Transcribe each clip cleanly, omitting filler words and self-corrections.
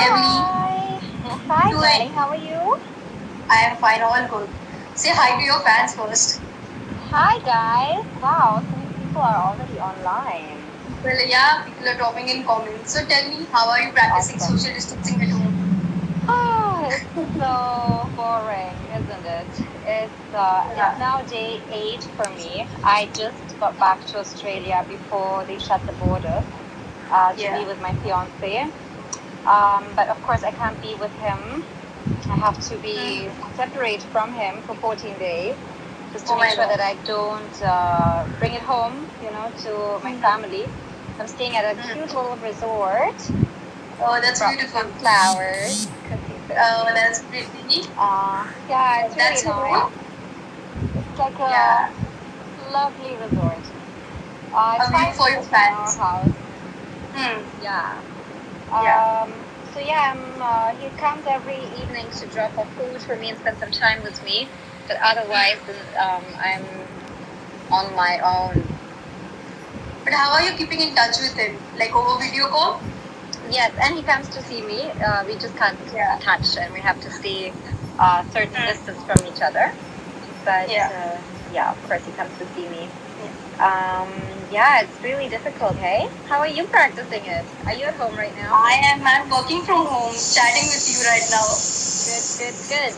Evelyn. Hi. Hi, Doing? darling. How are you? I am fine, all good. Say hi to your fans first. Hi, guys. Wow, so many people are already online. Well, yeah, people are dropping in comments. So tell me, how are you practicing Awesome. social distancing at home? Oh, it's so boring, isn't it? It's Yeah, now day 8 for me. I just got back to Australia before they shut the borders to be yeah. with my fiance. But of course, I can't be with him. I have to Hmm. be separate from him for 14 days just to Oh make my sure god. that I don't bring it home, to my Hmm. family. I'm staying at a Hmm. cute little resort. Oh, They that's brought me beautiful. some flowers because he's so Oh, sweet. that's pretty. Yeah, it's really That's your nice. home? It's like Yeah. a lovely resort. It's A view 5 for your minutes from our fans. house. Hmm. Yeah. Yeah. So yeah, he comes every evening to drop off food for me and spend some time with me. But otherwise, I'm on my own. But how are you keeping in touch with him? Like over video call? Yes, and he comes to see me. We just can't Yeah. touch, and we have to stay certain Hmm. distance from each other. But Yeah. yeah, of course, he comes to see me. Yeah. Yeah, it's really difficult. Hey, how are you practicing it? Are you at home right now? I'm working from home, chatting with you right now. Good, good, good.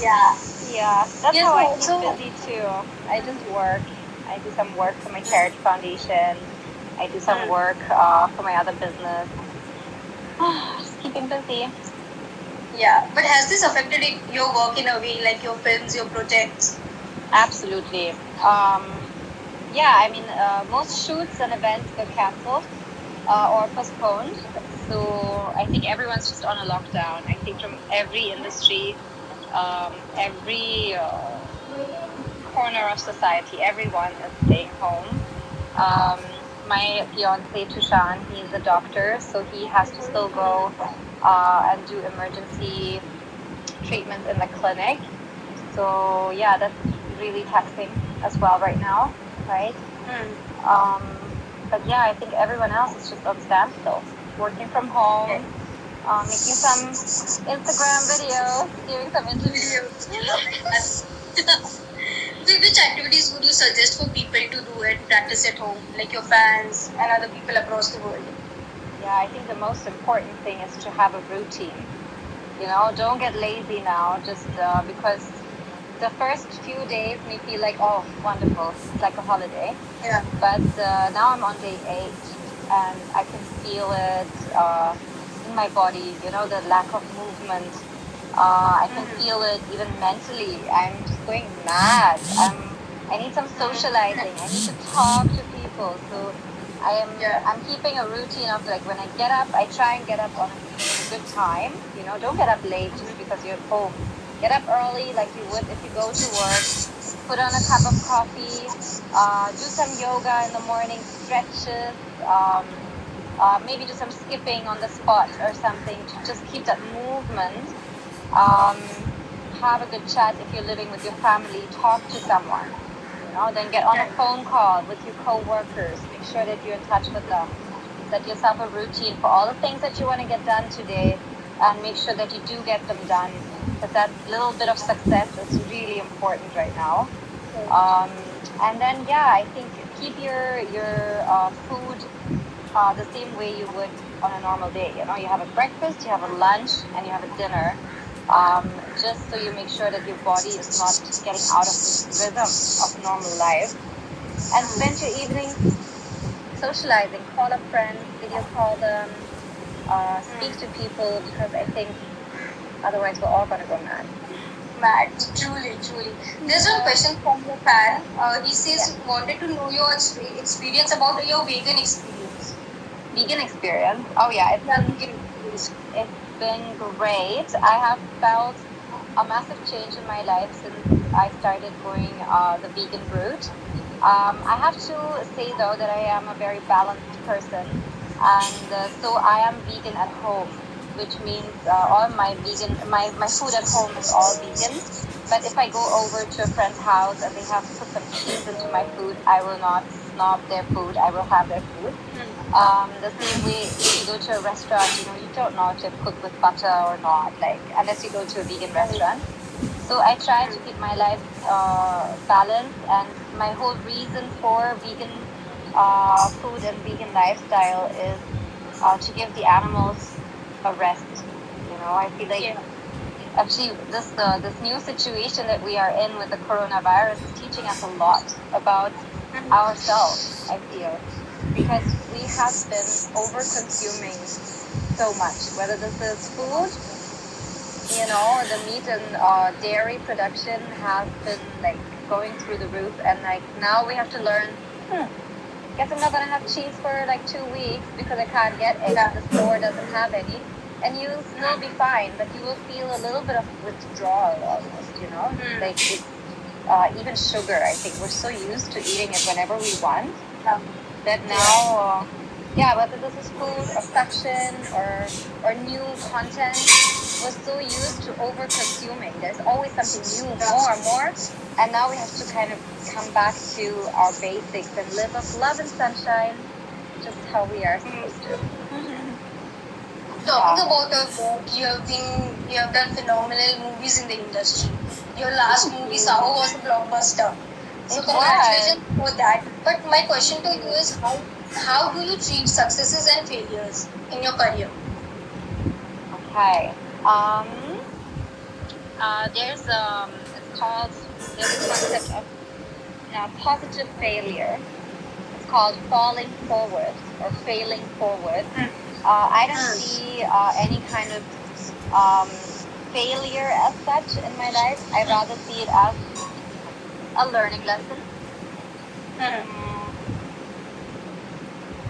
Yeah. Yeah, that's Yes, how I keep also. busy too. I just work. I do some work for my charity foundation. I do some Hmm. work for my other business. Just keeping busy. Yeah, but has this affected your work in a way, like your films, your projects? Absolutely. Yeah, I mean, most shoots and events got cancelled or postponed. So I think everyone's just on a lockdown. I think from every industry, every corner of society, everyone is staying home. Um, my fiance Tushaan, he's a doctor, so he has to still go and do emergency treatments in the clinic. So yeah, that's really taxing as well right now, right? Hmm. Um, but yeah, I think everyone else is just on standstill, working from Okay. home, making some Instagram videos, giving some interviews. Videos. So which activities would you suggest for people to do and practice at home, like your fans and other people across the world? Yeah, I think the most important thing is to have a routine. Don't get lazy now just because the first few days may feel like, oh, wonderful, it's like a holiday. Yeah. But now I'm on day 8 and I can feel it in my body, the lack of movement. I can Hmm. feel it even mentally. I'm just going mad. I need some socializing. I need to talk to people. So Yeah. I'm keeping a routine of like when I get up, I try and get up on a good time. Don't get up late just because you're at home. Get up early like you would if you go to work. Put on a cup of coffee. Do some yoga in the morning, stretches. Maybe do some skipping on the spot or something to just keep that movement. um, have a good chat if you're living with your family. Talk to someone. Then get on a Yeah. phone call with your co-workers. Make sure that you're in touch with them. Set yourself a routine for all the things that you want to get done today, and make sure that you do get them done. Because that little bit of success is really important right now. Um, and then yeah, I think keep your food the same way you would on a normal day. You have a breakfast, you have a lunch, and you have a dinner. Just so you make sure that your body is not getting out of this rhythm of normal life. And spend your evenings socializing. Call up friends, video call them, speak to people because I think otherwise we're all gonna go mad. Mad, truly, truly. There's one question from the fan. He says Yeah. wanted to know your experience about your vegan experience. Vegan experience. Oh yeah, it's Yeah, been vegan experience. it's been great. I have felt a massive change in my life since I started going the vegan route. I have to say though that I am a very balanced person, and so I am vegan at home, which means all my food at home is all vegan. But if I go over to a friend's house and they have put some cheese into my food, I will not snob their food. I will have their food. The same way, if you go to a restaurant, you don't know if they've cooked with butter or not, like unless you go to a vegan restaurant. So I try to keep my life balanced, and my whole reason for vegan food and vegan lifestyle is to give the animals a rest. I feel like actually this new situation that we are in with the coronavirus is teaching us a lot about ourselves, I feel, because we have been over consuming so much, whether this is food, the meat and dairy production has been like going through the roof, and like now we have to learn, guess I'm not gonna have cheese for like 2 weeks because I can't get eggs. The store doesn't have any. And you'll still be fine, but you will feel a little bit of withdrawal almost, like it's, even sugar, I think we're so used to eating it whenever we want that now, whether this is food or fashion or new content, we're so used to over consuming. There's always something new, more, and now we have to kind of come back to our basics and live of love and sunshine, just how we are supposed to. Talking about your work, you have done phenomenal movies in the industry. Your last movie, Saho, was a blockbuster. So congratulations for that. But my question to you is, how do you treat successes and failures in your career? Okay. There's this concept of positive failure. It's called falling forward or failing forward. I don't see any kind of failure as such in my life. I rather see it as a learning lesson.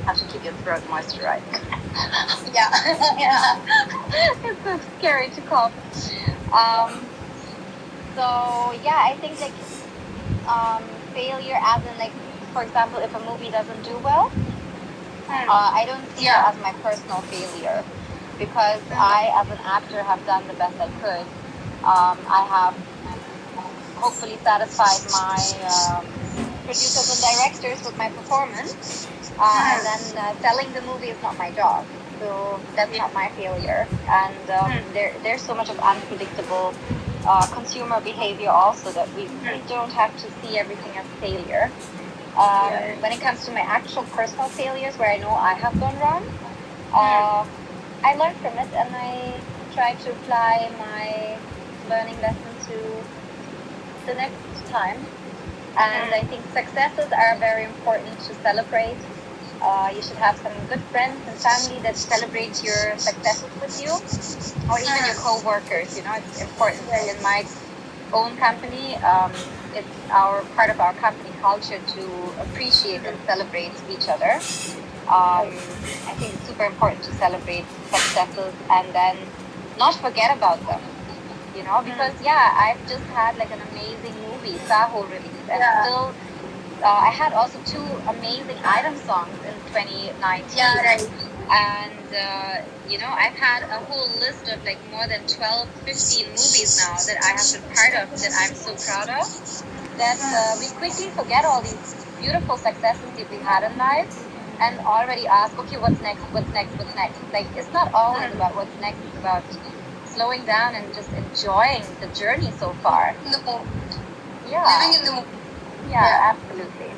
Have to keep your throat moisturized. Yeah. It's so scary to cough. I think like failure as in like, for example, if a movie doesn't do well, I don't see it as my personal failure, because I, as an actor, have done the best I could. I have hopefully satisfied my producers and directors with my performance, and then selling the movie is not my job, so that's not my failure. And there's so much of unpredictable consumer behavior also that we don't have to see everything as failure. When it comes to my actual personal failures, where I know I have gone wrong, I learn from it, and I try to apply my learning lesson to the next time. And I think successes are very important to celebrate. You should have some good friends and family that celebrate your successes with you, or even your co-workers. It's important. In my own company, it's part of our company culture to appreciate and celebrate each other. I think it's super important to celebrate successes and then not forget about them, because I've just had like an amazing movie, Saho, released, and still I had also 2 amazing item songs in 2019. And I've had a whole list of like more than 12, 15 movies now that I have been part of, that I'm so proud of, that we quickly forget all these beautiful successes that we had in life and already ask, okay, what's next? Like, it's not always about what's next. It's about slowing down and just enjoying the journey so far. In the moment. Living in the moment. Absolutely.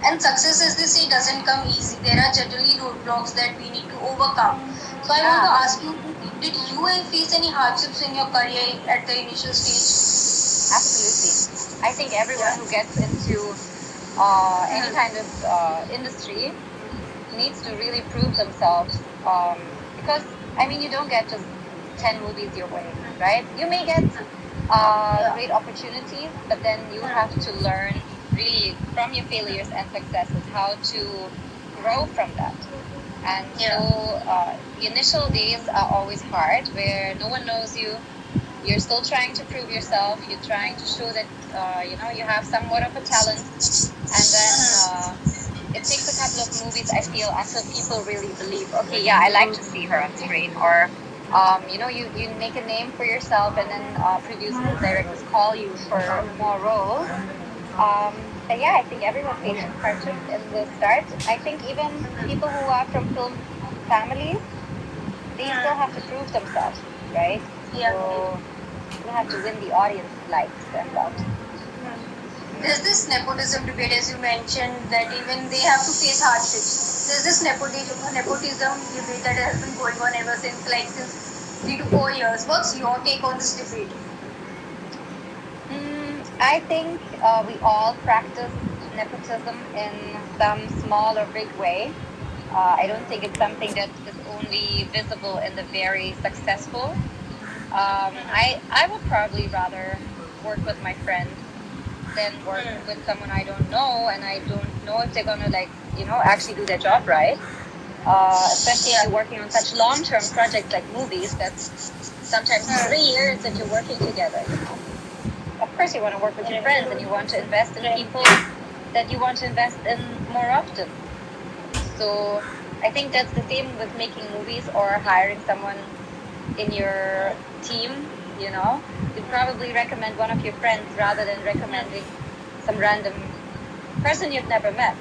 And success, as they say, doesn't come easy. There are generally roadblocks that we need to overcome. So I want to ask you, did you face any hardships in your career at the initial stage? Absolutely. I think everyone who gets into any kind of industry needs to really prove themselves, because you don't get just 10 movies your way, right? You may get great opportunities, but then you have to learn really from your failures and successes how to grow from that. And so the initial days are always hard, where no one knows you. You're still trying to prove yourself. You're trying to show that you have somewhat of a talent, and then it takes a couple of movies, I feel, until people really believe, okay, I like to see her on screen, or you make a name for yourself, and then producers and directors call you for more roles. yeah, I think everyone faces hardships in the start. I think even people who are from film families, they still have to prove themselves, right? Yeah. So you have to win the audience likes and loves. There's this nepotism debate, as you mentioned, that even they have to face hardships. There's this nepotism debate that has been going on ever since 3 to 4 years. What's your take on this debate? I think we all practice nepotism in some small or big way. I don't think it's something that is only visible in the very successful. I would probably rather work with my friends than work with someone I don't know, and I don't know if they're gonna actually do their job right. Especially if you're working on such long-term projects like movies. That's sometimes 3 years that you're working together. Of course, you want to work with your friends, and you want to invest in people that you want to invest in more often. So I think that's the same with making movies or hiring someone in your team. You'd probably recommend one of your friends rather than recommending some random person you've never met.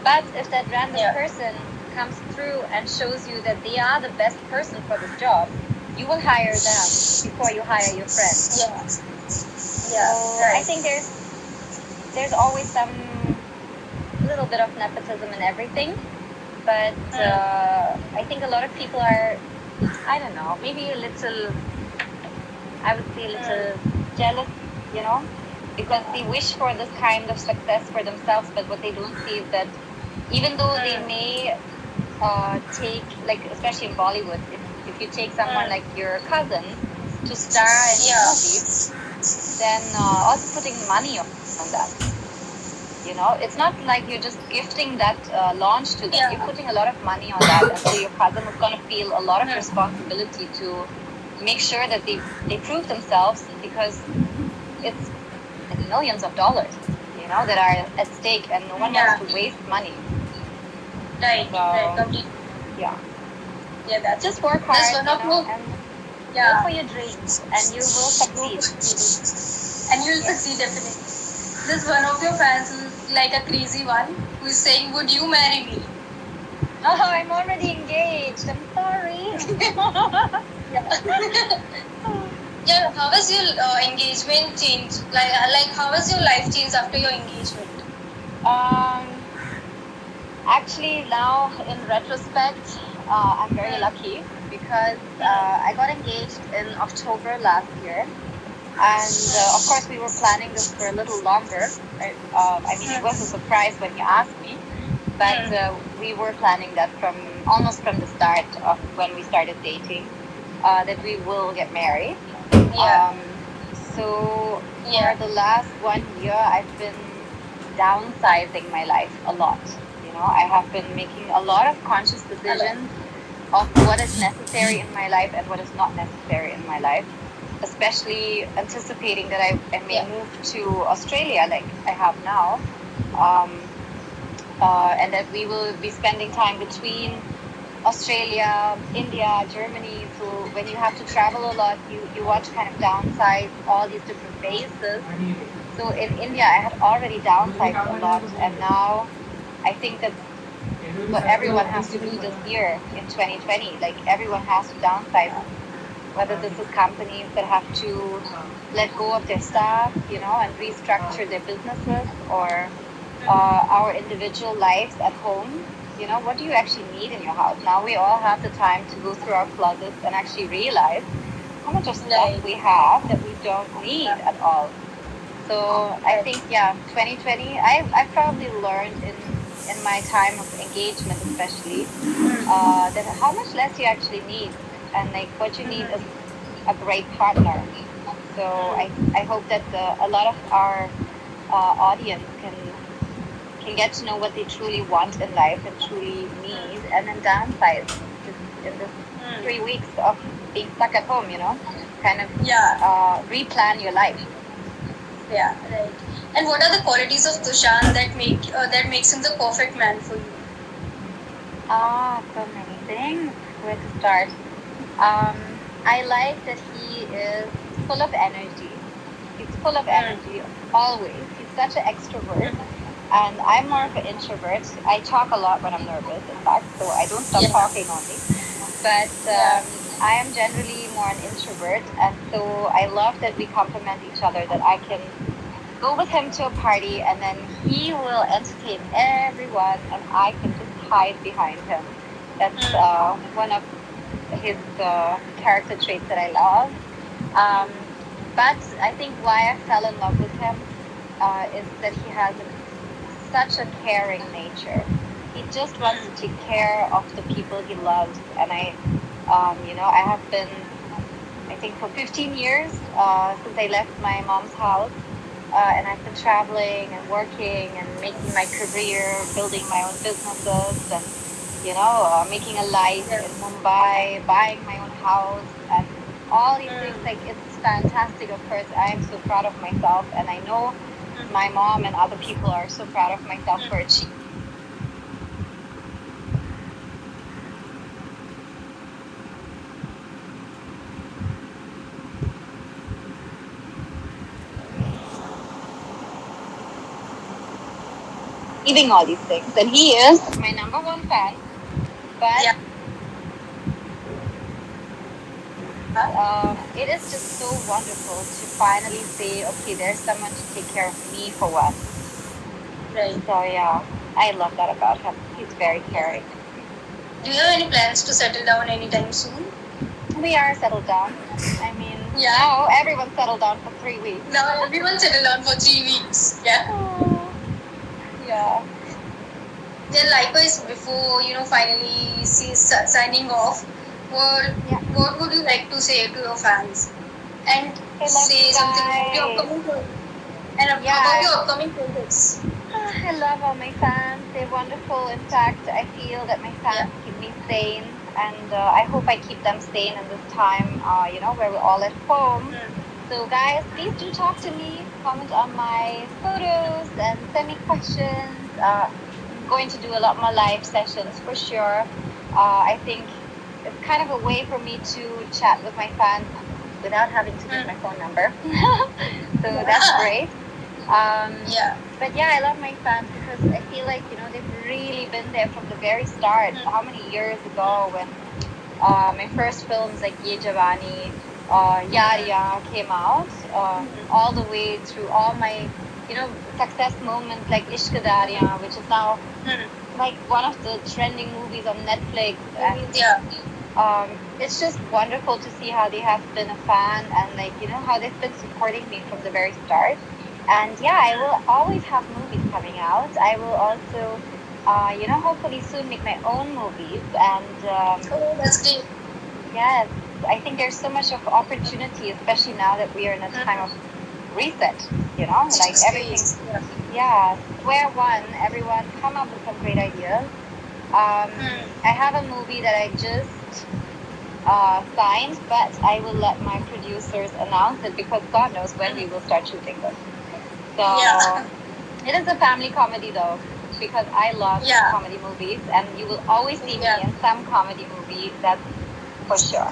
But if that random person comes through and shows you that they are the best person for this job, you will hire them before you hire your friend. So I think there's always some little bit of nepotism in everything, but I think a lot of people are, I don't know, maybe a little, I would say a little jealous, because they wish for this kind of success for themselves, but what they don't see is that even though they may take, like, especially in Bollywood, if you take someone like your cousin to star in your movies, then also putting money on that. It's not like you're just gifting that launch to them. You're putting a lot of money on that, and so your cousin is going to feel a lot of responsibility to make sure that they prove themselves, because it's millions of dollars, that are at stake, and no one wants to waste money. Right, So, completely. Yeah. Yeah, that's just work hard, that's one of and go for your dreams, and you will succeed. And you'll succeed definitely. There's one of your fans who's like a crazy one who's saying, "Would you marry me?" Oh, I'm already engaged. I'm sorry. Yeah, how has your engagement changed? Like how has your life changed after your engagement? Actually, now in retrospect, I'm very lucky because I got engaged in October last year. And of course, we were planning this for a little longer. I mean, it was a surprise when you asked me, but we were planning that almost from the start of when we started dating, that we will get married. So for the last 1 year, I've been downsizing my life a lot. I have been making a lot of conscious decisions of what is necessary in my life and what is not necessary in my life, especially anticipating that I may move to Australia like I have now, and that we will be spending time between Australia, India, Germany. So when you have to travel a lot, you want to kind of downsize all these different bases. So in India, I had already downsized a lot, and now I think that what everyone has to do this year in 2020, like everyone has to downsize, whether this is companies that have to let go of their staff, and restructure their businesses, or our individual lives at home. What do you actually need in your house? Now we all have the time to go through our closets and actually realize how much of stuff we have that we don't need at all. So I think, 2020, I've probably learned in my time of engagement, especially, that how much less you actually need, and like what you need is a great partner. So I hope that a lot of our audience can get to know what they truly want in life and truly need, and then downsize in this 3 weeks of being stuck at home. Kind of replan your life. Yeah, right. And what are the qualities of Tushaan that makes him the perfect man for you? So many things. Where to start? I like that he is full of energy. He's full of energy always. He's such an extrovert. And I'm more of an introvert. I talk a lot when I'm nervous, in fact, so I don't stop Yeah. talking only. But Yeah. I am generally more an introvert, and so I love that we complement each other. That I can go with him to a party, and then he will entertain everyone, and I can just hide behind him. That's one of his character traits that I love. Um, but I think why I fell in love with him is that he has such a caring nature. He just wants to take care of the people he loves, and I have been, I think, for 15 years since I left my mom's house, and I've been traveling and working and making my career, building my own businesses, and making a life in Mumbai, buying my own house, and all these things. Like, it's fantastic. Of course, I am so proud of myself, and I know my mom and other people are so proud of myself for achieving. Achieving all these things, and he is my number one fan. But it is just so wonderful to finally say, okay, there's someone to take care of me for once. Right. So yeah, I love that about him. He's very caring. Do you have any plans to settle down anytime soon? We are settled down. I mean, now everyone's settled down for 3 weeks. Now everyone settled down for 3 weeks. Yeah. Yeah. Then likewise, before finally signing off, what would you like to say to your fans? And say something about your upcoming about your upcoming projects. I love all my fans. They're wonderful. In fact, I feel that my fans keep me sane, and I hope I keep them sane in this time, where we're all at home. So, guys, please do talk to me. Comment on my photos and send me questions. I'm going to do a lot more live sessions for sure. I think it's kind of a way for me to chat with my fans without having to give my phone number. So that's great. But yeah, I love my fans because I feel like, they've really been there from the very start. How many years ago when my first films like Ye Jawani, Yariya came out, all the way through all my, success moments like Ishq Dariya, which is now like one of the trending movies on Netflix. And it's just wonderful to see how they have been a fan and how they've been supporting me from the very start. And yeah, I will always have movies coming out. I will also, hopefully soon make my own movies. And oh, that's great. Yes, I think there's so much of opportunity, especially now that we are in a time of reset. Like everything. Yeah, square one. Everyone come up with some great ideas. I have a movie that I just signed, but I will let my producers announce it because God knows when we will start shooting this. So it is a family comedy though, because I love comedy movies, and you will always see me in some comedy movie. That's for sure.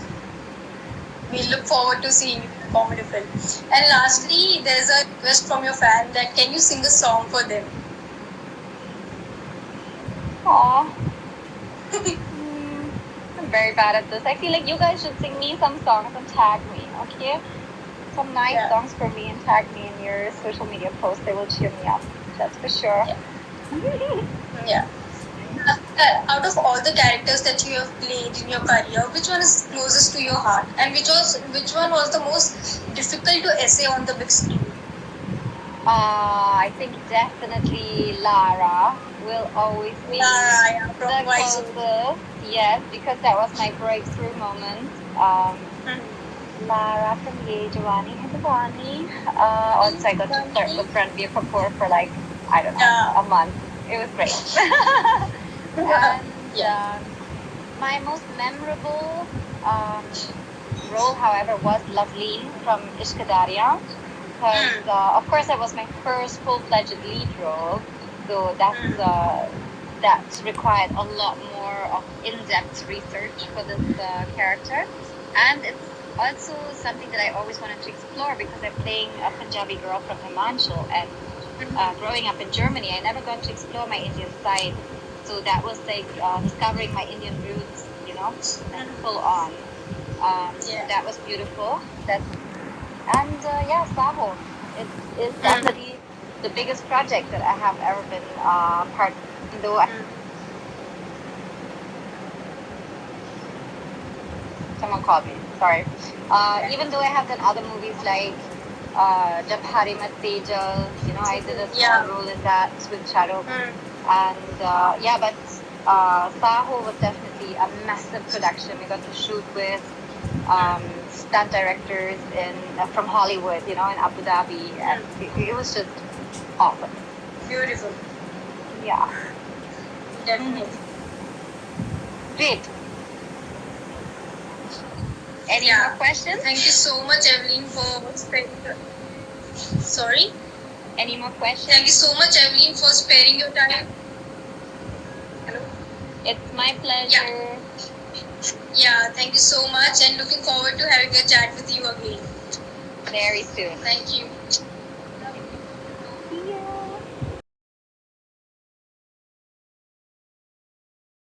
We look forward to seeing a comedy film. And lastly, there's a request from your fan that can you sing a song for them? Aww. I'm very bad at this. I feel like you guys should sing me some songs and tag me, okay? Some nice songs for me and tag me in your social media posts. They will cheer me up. That's for sure. Out of all the characters that you have played in your career, which one is closest to your heart, and which one was the most difficult to essay on the big screen? I think definitely Lara will always be the closest. Yes, because that was my breakthrough moment. Lara from Ye Jawani Hai Diwani. Also, I got to flirt with Ranbir Kapoor for like, I don't know, a month. It was great. And my most memorable role, however, was Loveleen from Ishq Dariya. Because, of course, that was my first full-fledged lead role. So that's required a lot more of in-depth research for this character. And it's also something that I always wanted to explore because I'm playing a Punjabi girl from Himachal, and growing up in Germany, I never got to explore my Indian side. So that was like discovering my Indian roots, full on. That was beautiful. And Saho. It is definitely the biggest project that I have ever been part of. Though someone called me, sorry. Even though I have done other movies like Jab Hari Mat Tejal, I did a small role in that with Shahrukh. And but Saho was definitely a massive production. We got to shoot with stunt directors from Hollywood, in Abu Dhabi, and it was just awesome. Beautiful. Yeah. Definitely. Great. Any more questions? Thank you so much, Evelyn, for sparing your... Sorry? Any more questions? Thank you so much, Evelyn, for sparing your time. Hello? It's my pleasure. Yeah, thank you so much, and looking forward to having a chat with you again. Very soon. Thank you.